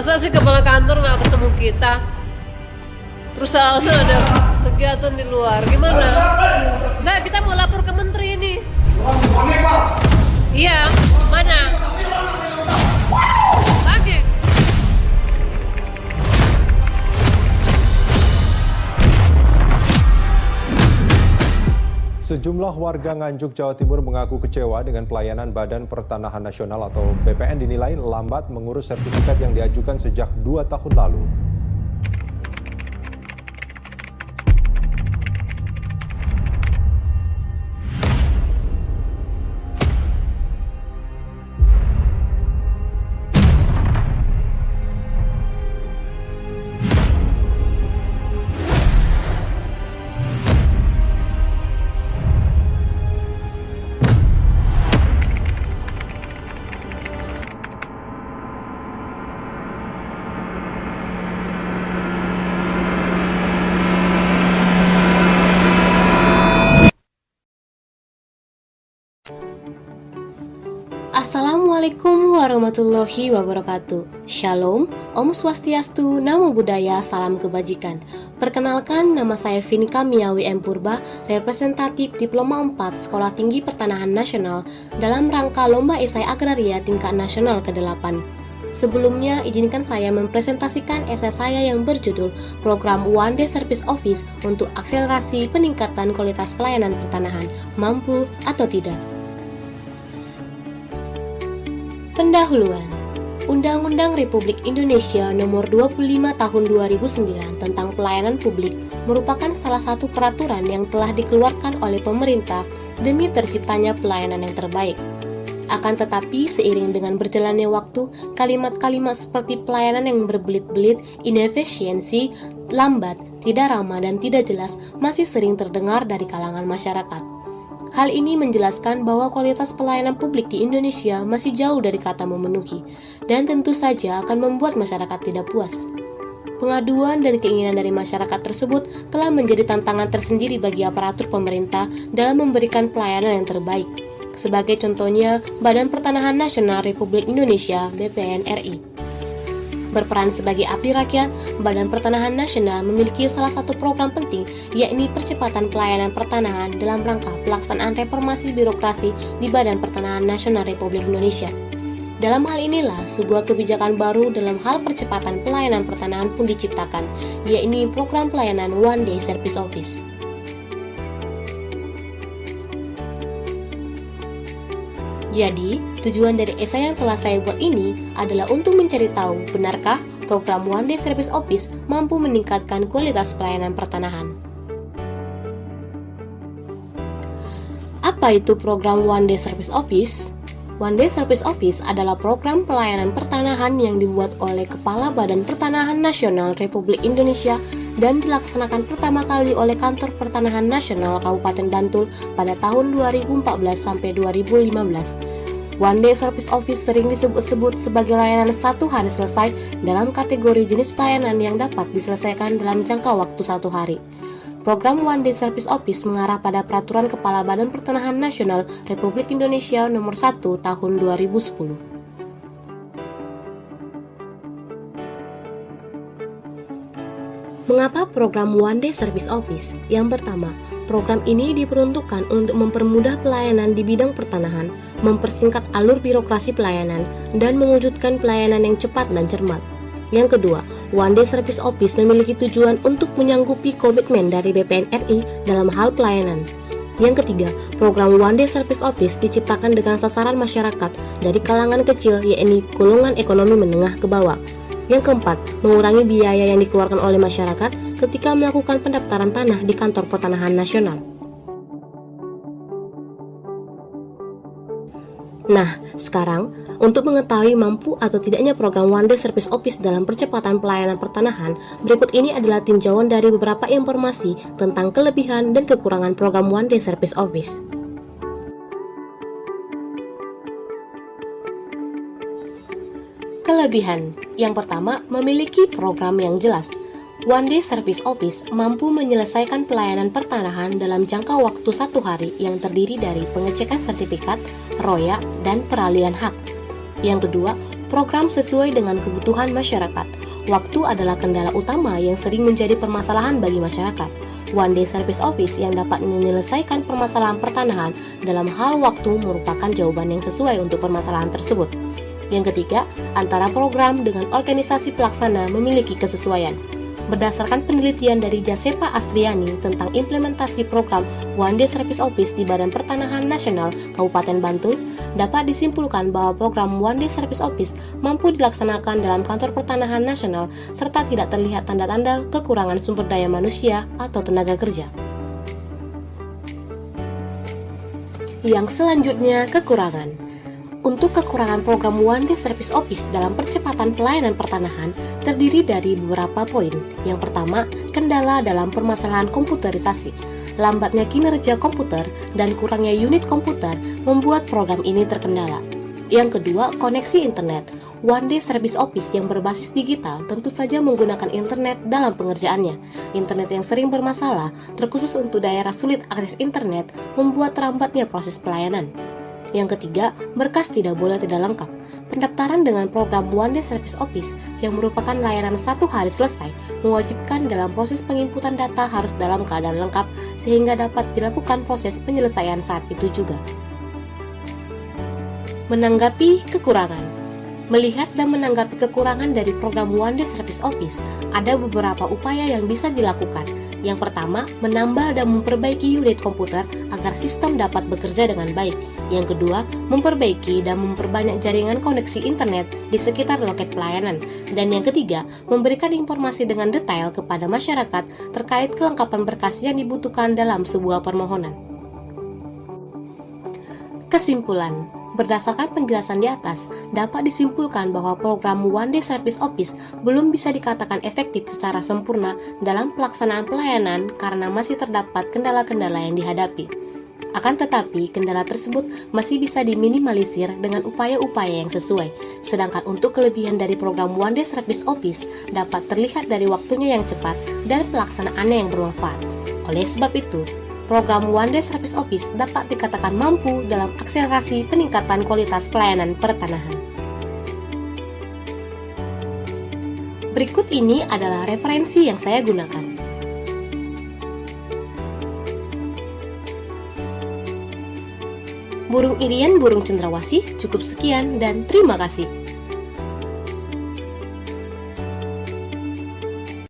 Masa sih kepala kantor nggak ketemu kita? Terus alasan ada kegiatan di luar, gimana? Nggak, kita mau lapor ke menteri ini. Iya, mana? Lagi. Sejumlah warga Nganjuk, Jawa Timur mengaku kecewa dengan pelayanan Badan Pertanahan Nasional atau BPN dinilai lambat mengurus sertifikat yang diajukan sejak 2 tahun lalu. Assalamualaikum warahmatullahi wabarakatuh. Shalom, Om Swastiastu, Namo Buddhaya, Salam Kebajikan. Perkenalkan, nama saya Vinika Miawi M. Purba, representatif Diploma 4 Sekolah Tinggi Pertanahan Nasional dalam rangka Lomba Esai Agraria Tingkat Nasional ke-8. Sebelumnya, izinkan saya mempresentasikan esai saya yang berjudul Program One Day Service Office untuk akselerasi peningkatan kualitas pelayanan pertanahan, mampu atau tidak. Pendahuluan. Undang-Undang Republik Indonesia Nomor 25 Tahun 2009 tentang Pelayanan Publik merupakan salah satu peraturan yang telah dikeluarkan oleh pemerintah demi terciptanya pelayanan yang terbaik. Akan tetapi, seiring dengan berjalannya waktu, kalimat-kalimat seperti pelayanan yang berbelit-belit, inefisiensi, lambat, tidak ramah, dan tidak jelas masih sering terdengar dari kalangan masyarakat. Hal ini menjelaskan bahwa kualitas pelayanan publik di Indonesia masih jauh dari kata memenuhi, dan tentu saja akan membuat masyarakat tidak puas. Pengaduan dan keinginan dari masyarakat tersebut telah menjadi tantangan tersendiri bagi aparatur pemerintah dalam memberikan pelayanan yang terbaik. Sebagai contohnya, Badan Pertanahan Nasional Republik Indonesia (BPN RI). Berperan sebagai abdi rakyat, Badan Pertanahan Nasional memiliki salah satu program penting, yakni percepatan pelayanan pertanahan dalam rangka pelaksanaan reformasi birokrasi di Badan Pertanahan Nasional Republik Indonesia. Dalam hal inilah, sebuah kebijakan baru dalam hal percepatan pelayanan pertanahan pun diciptakan, yakni program pelayanan One Day Service Office. Jadi, tujuan dari esai yang telah saya buat ini adalah untuk mencari tahu, benarkah program One Day Service Office mampu meningkatkan kualitas pelayanan pertanahan. Apa itu program One Day Service Office? One Day Service Office adalah program pelayanan pertanahan yang dibuat oleh Kepala Badan Pertanahan Nasional Republik Indonesia dan dilaksanakan pertama kali oleh Kantor Pertanahan Nasional Kabupaten Bantul pada tahun 2014 sampai 2015. One Day Service Office sering disebut-sebut sebagai layanan satu hari selesai dalam kategori jenis pelayanan yang dapat diselesaikan dalam jangka waktu 1 hari. Program One Day Service Office mengarah pada Peraturan Kepala Badan Pertanahan Nasional Republik Indonesia Nomor 1 Tahun 2010. Mengapa program One Day Service Office? Yang pertama, program ini diperuntukkan untuk mempermudah pelayanan di bidang pertanahan, mempersingkat alur birokrasi pelayanan, dan mewujudkan pelayanan yang cepat dan cermat. Yang kedua, One Day Service Office memiliki tujuan untuk menyanggupi komitmen dari BPN RI dalam hal pelayanan. Yang ketiga, program One Day Service Office diciptakan dengan sasaran masyarakat dari kalangan kecil, yakni golongan ekonomi menengah ke bawah. Yang keempat, mengurangi biaya yang dikeluarkan oleh masyarakat ketika melakukan pendaftaran tanah di Kantor Pertanahan Nasional. Nah, sekarang, untuk mengetahui mampu atau tidaknya program One Day Service Office dalam percepatan pelayanan pertanahan, berikut ini adalah tinjauan dari beberapa informasi tentang kelebihan dan kekurangan program One Day Service Office. Kelebihan. Yang pertama, memiliki program yang jelas. One Day Service Office mampu menyelesaikan pelayanan pertanahan dalam jangka waktu 1 hari yang terdiri dari pengecekan sertifikat, royak, dan peralihan hak. Yang kedua, program sesuai dengan kebutuhan masyarakat. Waktu adalah kendala utama yang sering menjadi permasalahan bagi masyarakat. One Day Service Office yang dapat menyelesaikan permasalahan pertanahan dalam hal waktu merupakan jawaban yang sesuai untuk permasalahan tersebut. Yang ketiga, antara program dengan organisasi pelaksana memiliki kesesuaian. Berdasarkan penelitian dari Jasepa Astriani tentang implementasi program One Day Service Office di Badan Pertanahan Nasional Kabupaten Bantul, dapat disimpulkan bahwa program One Day Service Office mampu dilaksanakan dalam kantor pertanahan nasional serta tidak terlihat tanda-tanda kekurangan sumber daya manusia atau tenaga kerja. Yang selanjutnya, kekurangan. Untuk kekurangan program One Day Service Office dalam percepatan pelayanan pertanahan terdiri dari beberapa poin. Yang pertama, kendala dalam permasalahan komputerisasi. Lambatnya kinerja komputer dan kurangnya unit komputer membuat program ini terkendala. Yang kedua, koneksi internet. One Day Service Office yang berbasis digital tentu saja menggunakan internet dalam pengerjaannya. Internet yang sering bermasalah, terkhusus untuk daerah sulit akses internet, membuat terhambatnya proses pelayanan. Yang ketiga, berkas tidak boleh tidak lengkap. Pendaftaran dengan program One Day Service Office yang merupakan layanan 1 hari selesai mewajibkan dalam proses penginputan data harus dalam keadaan lengkap sehingga dapat dilakukan proses penyelesaian saat itu juga. Menanggapi kekurangan. Melihat dan menanggapi kekurangan dari program One Day Service Office, ada beberapa upaya yang bisa dilakukan. Yang pertama, menambah dan memperbaiki unit komputer agar sistem dapat bekerja dengan baik. Yang kedua, memperbaiki dan memperbanyak jaringan koneksi internet di sekitar loket pelayanan. Dan yang ketiga, memberikan informasi dengan detail kepada masyarakat terkait kelengkapan berkas yang dibutuhkan dalam sebuah permohonan. Kesimpulan. Berdasarkan penjelasan di atas, dapat disimpulkan bahwa program One Day Service Office belum bisa dikatakan efektif secara sempurna dalam pelaksanaan pelayanan karena masih terdapat kendala-kendala yang dihadapi. Akan tetapi, kendala tersebut masih bisa diminimalisir dengan upaya-upaya yang sesuai. Sedangkan untuk kelebihan dari program One Day Service Office dapat terlihat dari waktunya yang cepat dan pelaksanaannya yang bermanfaat. Oleh sebab itu, program One Day Service Office dapat dikatakan mampu dalam akselerasi peningkatan kualitas pelayanan pertanahan. Berikut ini adalah referensi yang saya gunakan. Burung Irian, burung cendrawasih, cukup sekian dan terima kasih.